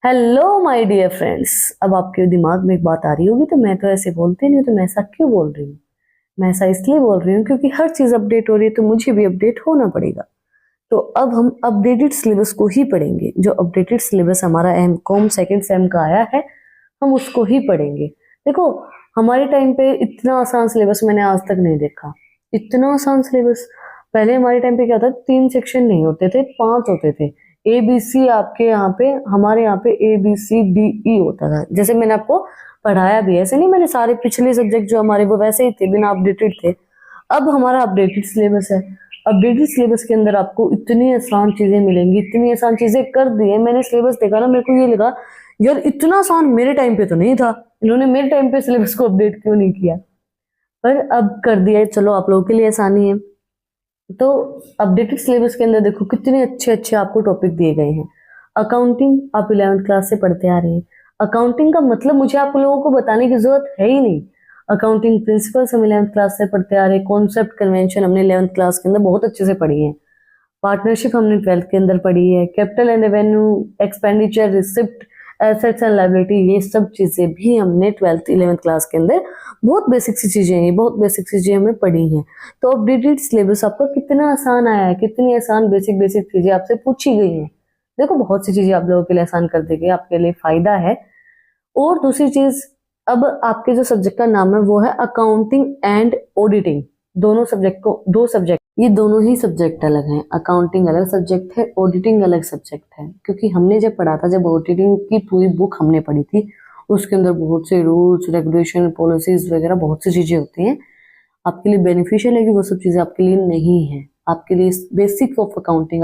Hello my dear friends. अब आपके दिमाग में एक बात आ रही होगी, तो मैं तो ऐसे बोलती नहीं हूँ, तो मैं ऐसा क्यों बोल रही हूँ? मैं ऐसा इसलिए बोल रही हूँ क्योंकि हर चीज अपडेट हो रही है, तो मुझे भी अपडेट होना पड़ेगा। तो अब हम अपडेटेड सिलेबस को ही पढ़ेंगे। जो अपडेटेड सिलेबस हमारा एमकॉम सेकंड सेम का आया है, हम उसको ही पढ़ेंगे। देखो, हमारे टाइम पे इतना आसान सिलेबस मैंने आज तक नहीं देखा। इतना आसान सिलेबस पहले हमारे टाइम पे क्या था, 3 सेक्शन नहीं होते थे, 5 होते थे। ए बी सी आपके यहाँ पे, हमारे यहाँ पे ABCDE होता था। जैसे मैंने आपको पढ़ाया भी है, ऐसे नहीं मैंने सारे पिछले सब्जेक्ट जो हमारे वो वैसे ही थे, बिना अपडेटेड थे। अब हमारा अपडेटेड सिलेबस है। अपडेटेड सिलेबस के अंदर आपको इतनी आसान चीजें मिलेंगी, इतनी आसान चीजें कर दी है। मैंने सिलेबस देखा ना, मेरे को ये लगा यार इतना आसान मेरे टाइम पे तो नहीं था, इन्होंने मेरे टाइम पे सिलेबस को अपडेट क्यों नहीं किया। पर अब कर दिया है, चलो आप लोगों के लिए आसानी है। तो अपडेटेड सिलेबस के अंदर देखो कितने अच्छे अच्छे आपको टॉपिक दिए गए हैं। अकाउंटिंग आप 11th क्लास से पढ़ते आ रहे हैं। अकाउंटिंग का मतलब मुझे आप लोगों को बताने की जरूरत है ही नहीं। अकाउंटिंग प्रिंसिपल्स हम 11th क्लास से पढ़ते आ रहे हैं। कॉन्सेप्ट कन्वेंशन हमने 11th क्लास के अंदर बहुत अच्छे से पढ़ी है। पार्टनरशिप हमने 12th के अंदर पढ़ी है। Capital and revenue, expenditure, receipt, assets and liability, ये सब चीजें भी हमने 12th 11th क्लास के अंदर बहुत बेसिक सी चीजें हैं, बहुत बेसिक चीजें हमने पढ़ी हैं। तो अपडेटेड सिलेबस आपका कितना आसान आया है, कितनी आसान बेसिक बेसिक चीजें आपसे पूछी गई हैं। देखो, बहुत सी चीजें आप लोगों के लिए आसान कर दी गई, आपके लिए फायदा है। और दूसरी चीज, अब आपके जो सब्जेक्ट का नाम है वो है अकाउंटिंग एंड ऑडिटिंग। दोनों सब्जेक्ट को, दो सब्जेक्ट, ये दोनों ही सब्जेक्ट अलग हैं। अकाउंटिंग अलग सब्जेक्ट है, ऑडिटिंग अलग सब्जेक्ट है। क्योंकि हमने जब पढ़ा था, जब ऑडिटिंग की पूरी बुक हमने पढ़ी थी, उसके अंदर बहुत से रूल्स रेगुलेशन पॉलिसीज वगैरह बहुत सी चीजें होती हैं। आपके लिए बेनिफिशियल है कि वो सब चीजें आपके लिए नहीं है। आपके लिए basic of accounting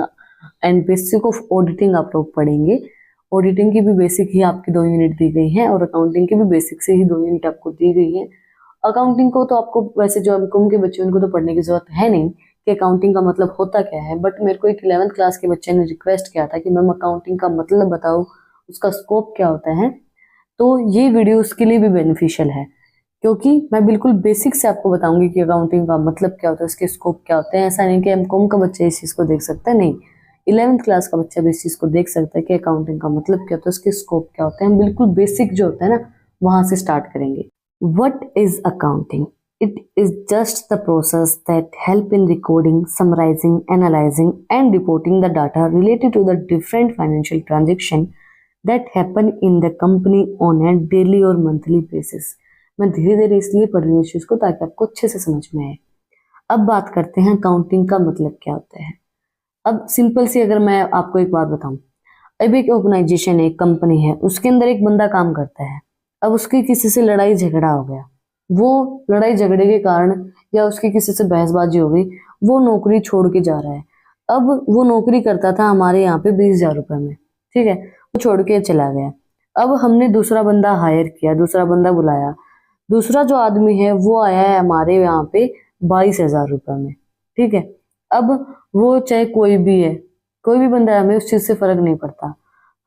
and basic of auditing आप लोग पढ़ेंगे। ऑडिटिंग की भी बेसिक ही आपकी 2 यूनिट दी गई है, और अकाउंटिंग की भी बेसिक से ही 2 यूनिट आपको दी गई है। अकाउंटिंग को तो आपको वैसे जो एमकॉम के बच्चे उनको तो पढ़ने की जरूरत है नहीं कि अकाउंटिंग का मतलब होता क्या है। बट मेरे को एक 11th क्लास के बच्चे ने रिक्वेस्ट किया था कि मैम अकाउंटिंग का मतलब बताओ, उसका स्कोप क्या होता है। तो ये वीडियो उसके लिए भी बेनिफिशियल है, क्योंकि मैं बिल्कुल बेसिक से आपको बताऊंगी कि अकाउंटिंग का मतलब क्या होता है, उसके स्कोप क्या होते हैं। ऐसा नहीं कि एमकॉम का बच्चा इस चीज़ को देख सकता है, नहीं, 11th क्लास का बच्चा भी इस चीज़ को देख सकता है कि अकाउंटिंग का मतलब क्या होता है, उसके स्कोप क्या होते हैं। हम बिल्कुल बेसिक जो होता है ना, वहां से स्टार्ट करेंगे। What is accounting? It is just the process that help in recording, summarizing, analyzing, and reporting the data related to the different financial transaction that happen in the company on a daily or monthly basis। मैं धीरे धीरे इसलिए पढ़ रही हूँ इस चीज को ताकि आपको अच्छे से समझ में आए। अब बात करते हैं अकाउंटिंग का मतलब क्या होता है। अब सिंपल सी अगर मैं आपको एक बात बताऊं, अब एक ऑर्गेनाइजेशन है, एक कंपनी है, उसके अंदर एक बंदा काम करता है। अब उसकी किसी से लड़ाई झगड़ा हो गया, वो लड़ाई झगड़े के कारण या उसकी किसी से बहसबाजी हो गई, वो नौकरी छोड़ के जा रहा है। अब वो नौकरी करता था हमारे यहाँ पे 20,000 रुपए में, ठीक है, वो छोड़ के चला गया। अब हमने दूसरा बंदा हायर किया, दूसरा बंदा बुलाया। दूसरा जो आदमी है वो आया है हमारे यहाँ पे 22,000 रुपए में, ठीक है। अब वो चाहे कोई भी है, कोई भी बंदा है, हमें उस चीज से फर्क नहीं पड़ता।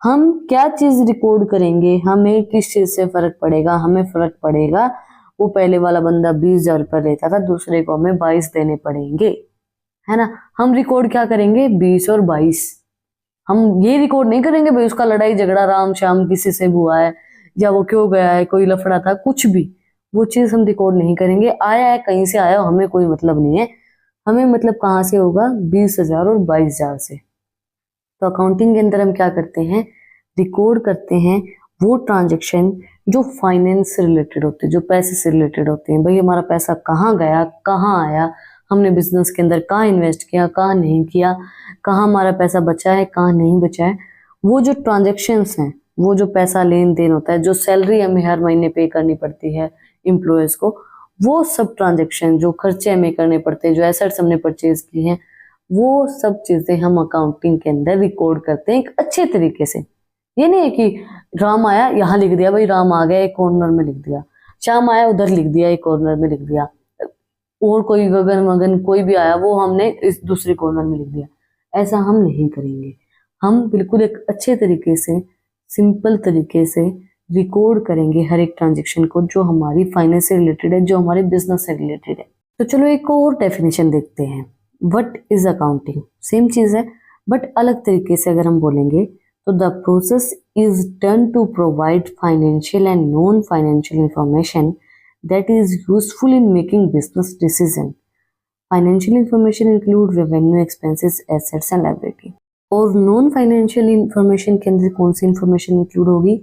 हम क्या चीज रिकॉर्ड करेंगे, हमें किस चीज से फर्क पड़ेगा? हमें फर्क पड़ेगा वो पहले वाला बंदा 20,000 रुपये लेता था, दूसरे को हमें 22 देने पड़ेंगे, है ना। हम रिकॉर्ड क्या करेंगे? 20 और 22। हम ये रिकॉर्ड नहीं करेंगे भाई उसका लड़ाई झगड़ा राम शाम किसी से हुआ है, या वो क्यों गया है, कोई लफड़ा था, कुछ भी, वो चीज हम रिकॉर्ड नहीं करेंगे। आया है कहीं से आया, हमें कोई मतलब नहीं है। हमें मतलब कहाँ से होगा? 20,000 और 22,000 से। तो अकाउंटिंग के अंदर हम क्या करते हैं? रिकॉर्ड करते हैं वो ट्रांजेक्शन जो फाइनेंस से रिलेटेड होते हैं, जो पैसे से रिलेटेड होते हैं। भाई हमारा पैसा कहाँ गया, कहाँ आया, हमने बिजनेस के अंदर कहाँ इन्वेस्ट किया, कहाँ नहीं किया, कहाँ हमारा पैसा बचा है, कहाँ नहीं बचा है। वो जो ट्रांजेक्शन्स हैं, वो जो पैसा लेन देन होता है, जो सैलरी हमें हर महीने पे करनी पड़ती है एम्प्लॉयज को, वो सब ट्रांजेक्शन, जो खर्चे हमें करने पड़ते हैं, जो एसेट्स हमने परचेज की हैं, वो सब चीजें हम अकाउंटिंग के अंदर रिकॉर्ड करते हैं एक अच्छे तरीके से। ये नहीं है कि राम आया यहाँ लिख दिया, भाई राम आ गया एक कॉर्नर में लिख दिया, श्याम आया उधर लिख दिया एक कॉर्नर में लिख दिया, और कोई गगन मगन कोई भी आया वो हमने इस दूसरे कॉर्नर में लिख दिया। ऐसा हम नहीं करेंगे। हम बिल्कुल एक अच्छे तरीके से, सिंपल तरीके से रिकॉर्ड करेंगे हर एक ट्रांजेक्शन को, जो हमारी फाइनेंस से रिलेटेड है, जो हमारे बिजनेस से रिलेटेड है। तो चलो एक और डेफिनेशन देखते हैं। What is accounting? सेम चीज है, बट अलग तरीके से अगर हम बोलेंगे तो the process is done to provide financial and non financial information that is useful in making business decision. Financial information include revenue, expenses, assets and liability. और नॉन फाइनेंशियल इंफॉर्मेशन के अंदर कौन सी इंफॉर्मेशन इंक्लूड होगी?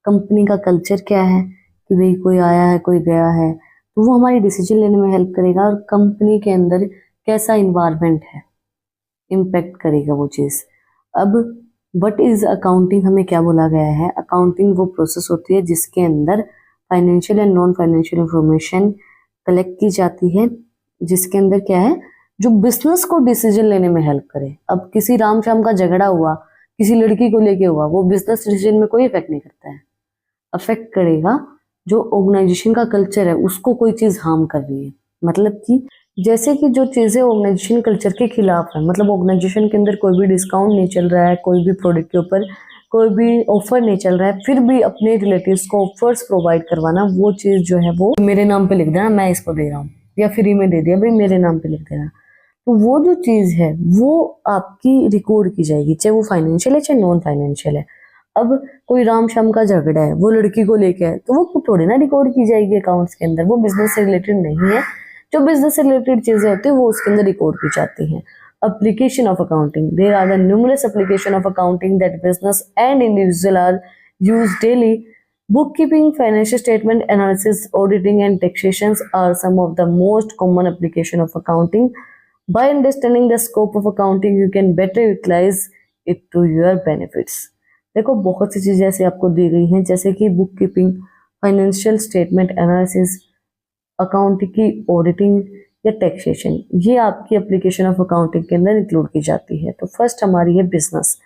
Company का culture क्या है, कि भाई कोई आया है कोई गया है, तो वो हमारी डिसीजन लेने में हेल्प करेगा। और कंपनी के अंदर कैसा इन्वायरमेंट है, इम्पैक्ट करेगा वो चीज़। अब व्हाट इज अकाउंटिंग, हमें क्या बोला गया है? अकाउंटिंग वो प्रोसेस होती है जिसके अंदर financial and non financial information collect की जाती है, जिसके अंदर क्या है, जो बिजनेस को डिसीजन लेने में हेल्प करे। अब किसी राम शाम का झगड़ा हुआ, किसी लड़की को लेके हुआ, वो बिजनेस डिसीजन में कोई इफेक्ट नहीं करता है। अफेक्ट करेगा जो ऑर्गेनाइजेशन का कल्चर है, उसको कोई चीज हार्म कर रही है। मतलब कि जैसे कि जो चीजें ऑर्गेनाइजेशन कल्चर के खिलाफ है, मतलब ऑर्गेनाइजेशन के अंदर कोई भी डिस्काउंट नहीं चल रहा है, कोई भी प्रोडक्ट के ऊपर कोई भी ऑफर नहीं चल रहा है, फिर भी अपने रिलेटिव्स को ऑफर्स प्रोवाइड करवाना, वो चीज जो है वो मेरे नाम पे लिख देना, मैं इसको दे रहा हूँ, या फ्री में दे दिया भाई मेरे नाम पे लिख देना। तो वो जो चीज है वो आपकी रिकॉर्ड की जाएगी, चाहे वो फाइनेंशियल है चाहे नॉन फाइनेंशियल है। अब कोई राम शाम का झगड़ा है, वो लड़की को लेके है, तो वो थोड़ी ना रिकॉर्ड की जाएगी अकाउंट्स के अंदर, वो बिजनेस से रिलेटेड नहीं है। जो बिजनेस से रिलेटेड चीजें होती है वो उसके अंदर रिकॉर्ड की जाती हैं। Application of accounting. There are the numerous application of accounting that business and individual are used daily. Bookkeeping, financial statement analysis, auditing and taxations are some of the most common application of accounting. By understanding the scope of accounting, you can better utilize it to your benefits. देखो बहुत सी चीजें ऐसे आपको दी गई हैं, जैसे कि book keeping, financial statement analysis, accounting की ऑडिटिंग या टैक्सेशन, ये आपकी एप्लीकेशन ऑफ अकाउंटिंग के अंदर इंक्लूड की जाती है। तो फर्स्ट हमारी है business.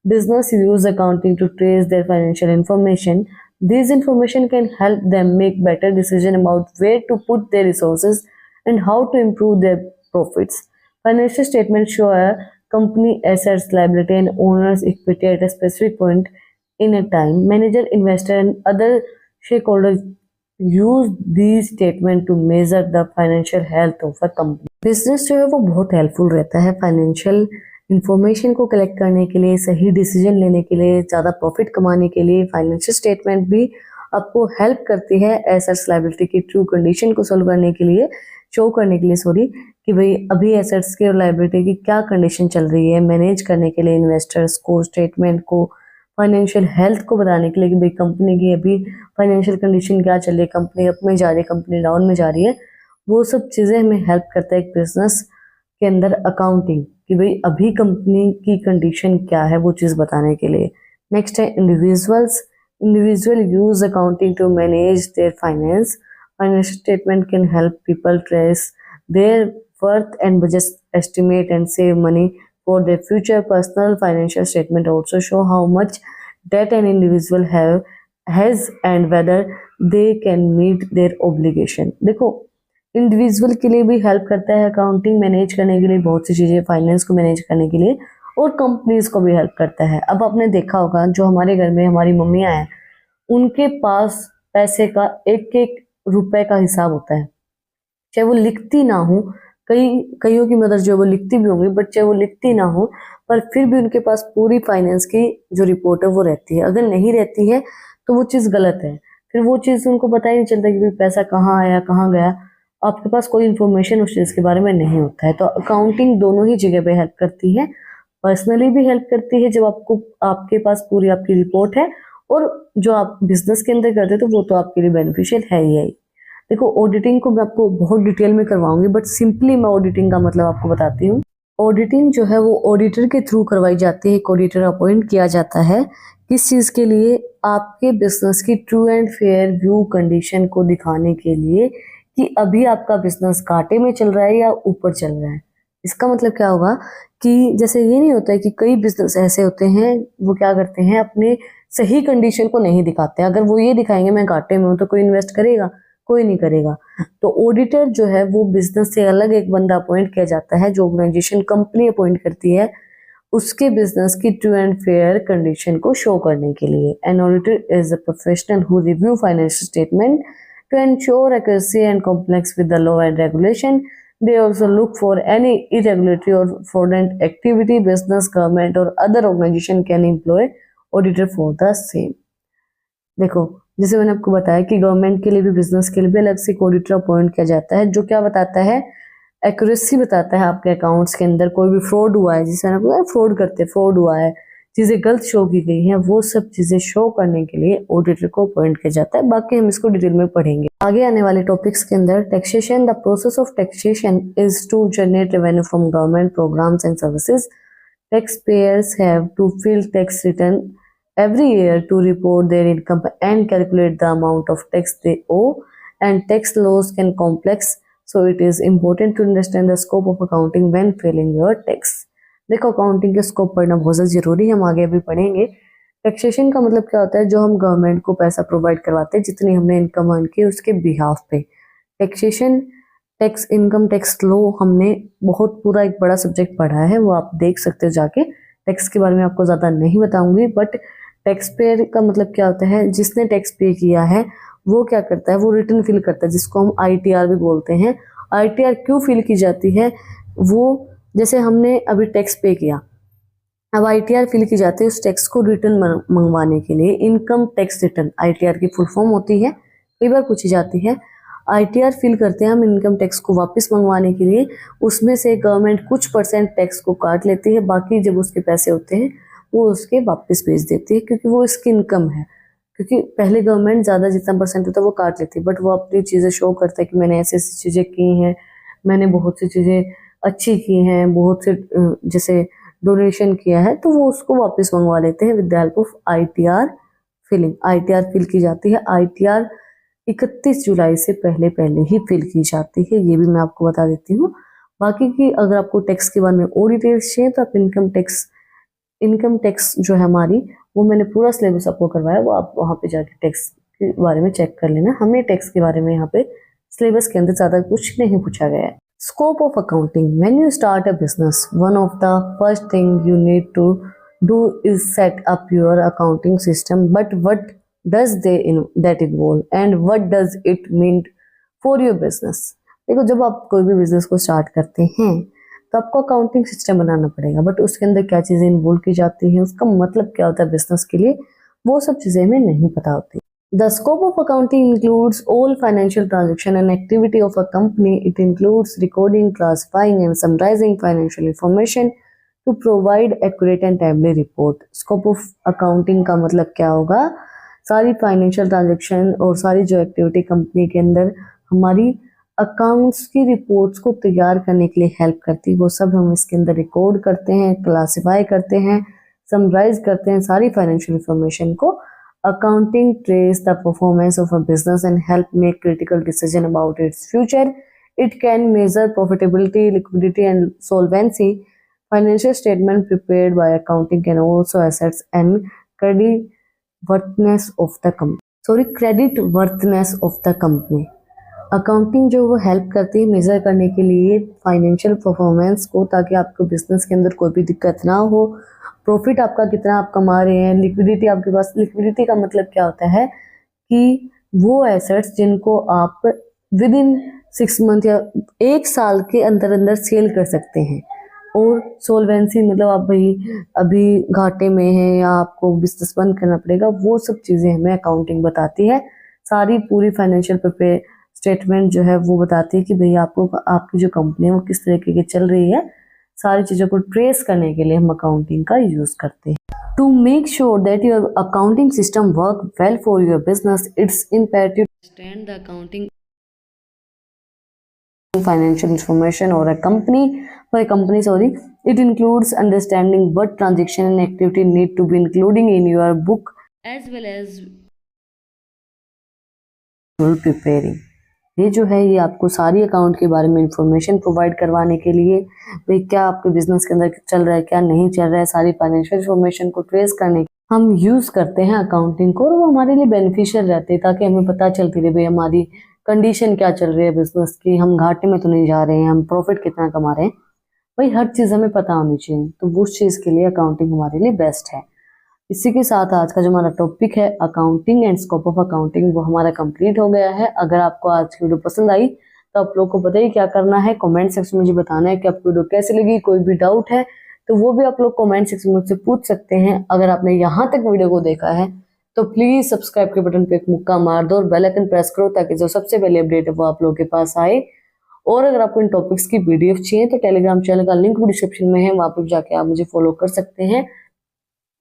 Business use accounting to trace their financial information. This information can help them make better decision about where to put their resources and how to improve their profits. Financial statement show a company assets, liability and owners equity at a specific point in a time. Manager, investor and other shareholders use these statement to measure the financial health of a company. Business जो है वो बहुत helpful रहता है financial information को collect करने के लिए, सही डिसीजन लेने के लिए, ज़्यादा प्रॉफिट कमाने के लिए। फाइनेंशियल स्टेटमेंट भी आपको हेल्प करती है एसेट्स लायबिलिटी की ट्रू कंडीशन को सोल्व करने के लिए, शो करने के लिए सॉरी, कि भाई अभी एसेट्स की और लायबिलिटी की क्या कंडीशन चल रही है, मैनेज करने के लिए इन्वेस्टर्स को, स्टेटमेंट को, फाइनेंशियल हेल्थ को बताने के लिए कि भाई कंपनी की अभी फाइनेंशियल कंडीशन क्या चल रही है, कंपनी अप में जा रही है, कंपनी डाउन में जा रही है। वो सब चीज़ें हमें हेल्प करता है एक बिजनेस के अंदर अकाउंटिंग, कि भाई अभी कंपनी की कंडीशन क्या है, वो चीज़ बताने के लिए। नेक्स्ट है individuals. Individual use accounting to manage their finance. Financial statement can help people trace their worth and budget estimate and save money for their future. Personal financial statement also show how much debt an individual has and whether they can meet their obligation. देखो individual के लिए भी help करता है accounting manage करने के लिए, बहुत सी चीज़ें फाइनेंस को मैनेज करने के लिए, और कंपनीज को भी हेल्प करता है। अब आपने देखा होगा जो हमारे घर में हमारी मम्मियाँ हैं, उनके पास पैसे का एक एक रुपए का हिसाब होता है, चाहे वो लिखती ना हो। कईयों की मदर जो वो लिखती भी होंगी, बट चाहे वो लिखती ना हो, पर फिर भी उनके पास पूरी फाइनेंस की जो रिपोर्ट है वो रहती है। अगर नहीं रहती है तो वो चीज़ गलत है, फिर वो चीज़ उनको पता ही नहीं चलता कि भाई पैसा कहाँ आया कहाँ गया, आपके पास कोई इन्फॉर्मेशन उस चीज़ के बारे में नहीं होता है। तो अकाउंटिंग दोनों ही जगह पे हेल्प करती है, पर्सनली भी हेल्प करती है जब आपके पास पूरी आपकी रिपोर्ट है, और जो आप बिजनेस के अंदर करते हैं तो वो तो आपके लिए बेनिफिशियल है ही है। देखो ऑडिटिंग को मैं आपको बहुत डिटेल में करवाऊंगी, बट सिंपली मैं ऑडिटिंग का मतलब आपको बताती हूँ। ऑडिटिंग जो है वो ऑडिटर के थ्रू करवाई जाती है, एक ऑडिटर अपॉइंट किया जाता है। किस चीज़ के लिए? आपके बिजनेस की true and fair view condition को दिखाने के लिए कि अभी आपका बिजनेस घाटे में चल रहा है या ऊपर चल रहा है। इसका मतलब क्या होगा कि जैसे ये नहीं होता है कि कई बिजनेस ऐसे होते हैं वो क्या करते हैं, अपने सही कंडीशन को नहीं दिखाते। अगर वो ये दिखाएंगे मैं घाटे में हूँ तो कोई इन्वेस्ट करेगा? कोई नहीं करेगा। तो ऑडिटर जो है वो बिजनेस से अलग एक बंदा अपॉइंट किया जाता है, जो ऑर्गेनाइजेशन कंपनी अपॉइंट करती है उसके बिजनेस की ट्रू एंड फेयर कंडीशन को शो करने के लिए। An auditor is a professional who review financial statement to ensure accuracy and complex with the law and regulation. They also look for any irregularity or fraudulent activity. Business, government or other organization can employ auditor for the same. देखो जैसे मैंने आपको बताया कि government के लिए भी business के लिए भी अलग से एक ऑडिटर अपॉइंट किया जाता है, जो क्या बताता है, एक्यूरेसी बताता है आपके अकाउंट्स के अंदर कोई भी फ्रॉड हुआ है, जिसे आपको फ्रॉड करते, फ्रॉड हुआ है, चीजें गलत शो की गई हैं, वो सब चीजें शो करने के लिए ऑडिटर को अपॉइंट किया जाता है। बाकी हम इसको डिटेल में पढ़ेंगे आगे आने वाले टॉपिक्स के अंदर। Taxation, the process of taxation is to generate revenue from government programs and services. Taxpayers have to fill tax return every year to report their income and calculate the amount of tax they owe, and tax laws can complex, so it is important to understand the scope of accounting when filing your tax। देखो accounting के scope पढ़ना बहुत ज़्यादा जरूरी है, हम आगे भी पढ़ेंगे। टैक्सेशन का मतलब क्या होता है, जो हम गवर्नमेंट को पैसा प्रोवाइड करवाते हैं, जितनी हमने इनकम अर्न की उसके बिहाफ पे। Taxation, tax, income tax law हमने बहुत पूरा एक बड़ा सब्जेक्ट पढ़ा है, वो आप देख सकते हो जाके। टैक्स के बारे में आपको ज़्यादा नहीं बताऊंगी, बट टैक्स पेयर का मतलब क्या होता है, जिसने टैक्स पे किया है वो क्या करता है, वो रिटर्न फिल करता है, जिसको हम आईटीआर भी बोलते हैं। आईटीआर क्यों फिल की जाती है, वो जैसे हमने अभी टैक्स पे किया, अब आईटीआर फिल की जाती है उस टैक्स को रिटर्न मंगवाने के लिए। इनकम टैक्स रिटर्न आईटीआर की फुल फॉर्म होती है, कई बार पूछी जाती है। आईटीआर फिल करते हैं हम इनकम टैक्स को वापस मंगवाने के लिए, उसमें से गवर्नमेंट कुछ परसेंट टैक्स को काट लेती है, बाकी जब उसके पैसे होते हैं वो उसके वापस भेज देती है, क्योंकि वो इसकी इनकम है। क्योंकि पहले गवर्नमेंट ज़्यादा जितना परसेंट होता है वो काट लेती है, बट वो अपनी चीज़ें शो करता है कि मैंने ऐसी ऐसी चीज़ें की हैं, मैंने बहुत सी चीज़ें अच्छी की हैं, बहुत से जैसे डोनेशन किया है, तो वो उसको वापस मंगवा लेते हैं with the help of ITR filing. ITR fill की जाती है, आईटीआर 31 जुलाई से पहले पहले ही फिल की जाती है, ये भी मैं आपको बता देती हूँ। बाकी की अगर आपको टैक्स के बारे में और डिटेल्स चाहिए तो आप इनकम टैक्स जो है हमारी, वो मैंने पूरा सिलेबस आपको करवाया, वो आप वहाँ पे जाके टैक्स के बारे में चेक कर लेना। हमें टैक्स के बारे में यहाँ पे सिलेबस के अंदर ज़्यादा कुछ नहीं पूछा गया है। Scope of accounting, when you start a business, one of the first thing you need to do is set up your accounting system, but what does that involve and what does it mean for your business. देखो जब आप कोई भी business को start करते हैं तो आपको अकाउंटिंग सिस्टम बनाना पड़ेगा, बट उसके अंदर क्या चीज़ें इन्वॉल्व की जाती हैं, उसका मतलब क्या होता है बिजनेस के लिए, वो सब चीज़ें हमें नहीं पता होती। The scope of accounting includes all financial transaction and activity of a company. It includes recording, classifying and summarizing financial information to provide accurate and timely report. Scope of accounting का मतलब क्या होगा, सारी फाइनेंशियल ट्रांजेक्शन और सारी जो activity company के अंदर हमारी अकाउंट्स की रिपोर्ट्स को तैयार करने के लिए हेल्प करती है, वो सब हम इसके अंदर रिकॉर्ड करते हैं, क्लासिफाई करते हैं, समराइज करते हैं सारी फाइनेंशियल इंफॉर्मेशन को। Accounting trace the performance of a business and help make critical decision about its future. It can measure profitability, liquidity and solvency. Financial statement prepared by accounting can also assets and credit worthiness of the company, credit worthiness of the company. Accounting जो वो help करती है major करने के लिए financial performance को, ताकि आपको बिजनेस के अंदर कोई भी दिक्कत ना हो, प्रॉफिट आपका कितना आप कमा रहे हैं, लिक्विडिटी आपके पास। लिक्विडिटी का मतलब क्या होता है कि वो एसेट्स जिनको आप विद इन 6 मंथ या 1 साल के अंदर अंदर सेल कर सकते हैं। और सोल्वेंसी मतलब आप भाई अभी घाटे में हैं या आपको बिजनेस बंद करना पड़ेगा, वो सब चीज़ें हमें अकाउंटिंग बताती है। सारी पूरी फाइनेंशियल स्टेटमेंट जो है वो बताती है कि भैया आपको आपकी जो कंपनी है वो किस तरीके की चल रही है। सारी चीज़ों को ट्रेस करने के लिए हम अकाउंटिंग का यूज़ करते हैं। To make sure that your accounting system work well for your business, it's imperative to understand the accounting financial information or a company it includes understanding what transaction and activity need to be including in your book as well as preparing। ये जो है ये आपको सारी account के बारे में information provide करवाने के लिए, भाई क्या आपके बिजनेस के अंदर चल रहा है क्या नहीं चल रहा है, सारी फाइनेंशियल इंफॉर्मेशन को ट्रेस करने हम यूज करते हैं अकाउंटिंग को, और वो हमारे लिए बेनिफिशियल रहते हैं, ताकि हमें पता चलती रहे भाई हमारी कंडीशन क्या चल रही है बिजनेस की, हम घाटे में तो नहीं जा रहे हैं, हम प्रॉफिट कितना कमा रहे हैं, भाई हर चीज़ हमें पता होनी चाहिए। तो उस चीज़ के लिए अकाउंटिंग हमारे लिए बेस्ट है। इसी के साथ आज का जो हमारा टॉपिक है accounting and scope of accounting, वो हमारा कंप्लीट हो गया है। अगर आपको आज की वीडियो पसंद आई तो आप लोग को पता ही क्या करना है, कमेंट सेक्शन में मुझे बताना है कि आपको वीडियो कैसी लगी। कोई भी डाउट है तो वो भी आप लोग कमेंट सेक्शन में मुझसे पूछ सकते हैं। अगर आपने यहाँ तक वीडियो को देखा है तो प्लीज सब्सक्राइब के बटन पे एक मुक्का मार दो और बेल आइकन प्रेस करो ताकि जो सबसे पहले अपडेट है वो आप लोगों के पास आए। और अगर आपको इन टॉपिक्स की पीडीएफ चाहिए तो टेलीग्राम चैनल का लिंक भी डिस्क्रिप्शन में है, वहां पर जाके आप मुझे फॉलो कर सकते हैं।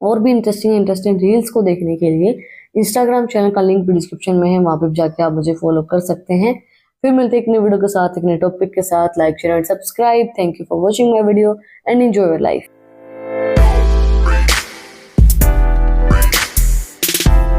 और भी इंटरेस्टिंग रील्स को देखने के लिए इंस्टाग्राम चैनल का लिंक भी डिस्क्रिप्शन में है, वहां पर जाके आप मुझे फॉलो कर सकते हैं। फिर मिलते हैं एक नई वीडियो के साथ, एक नए टॉपिक के साथ। Like share and subscribe. Thank you for watching my video and enjoy your life.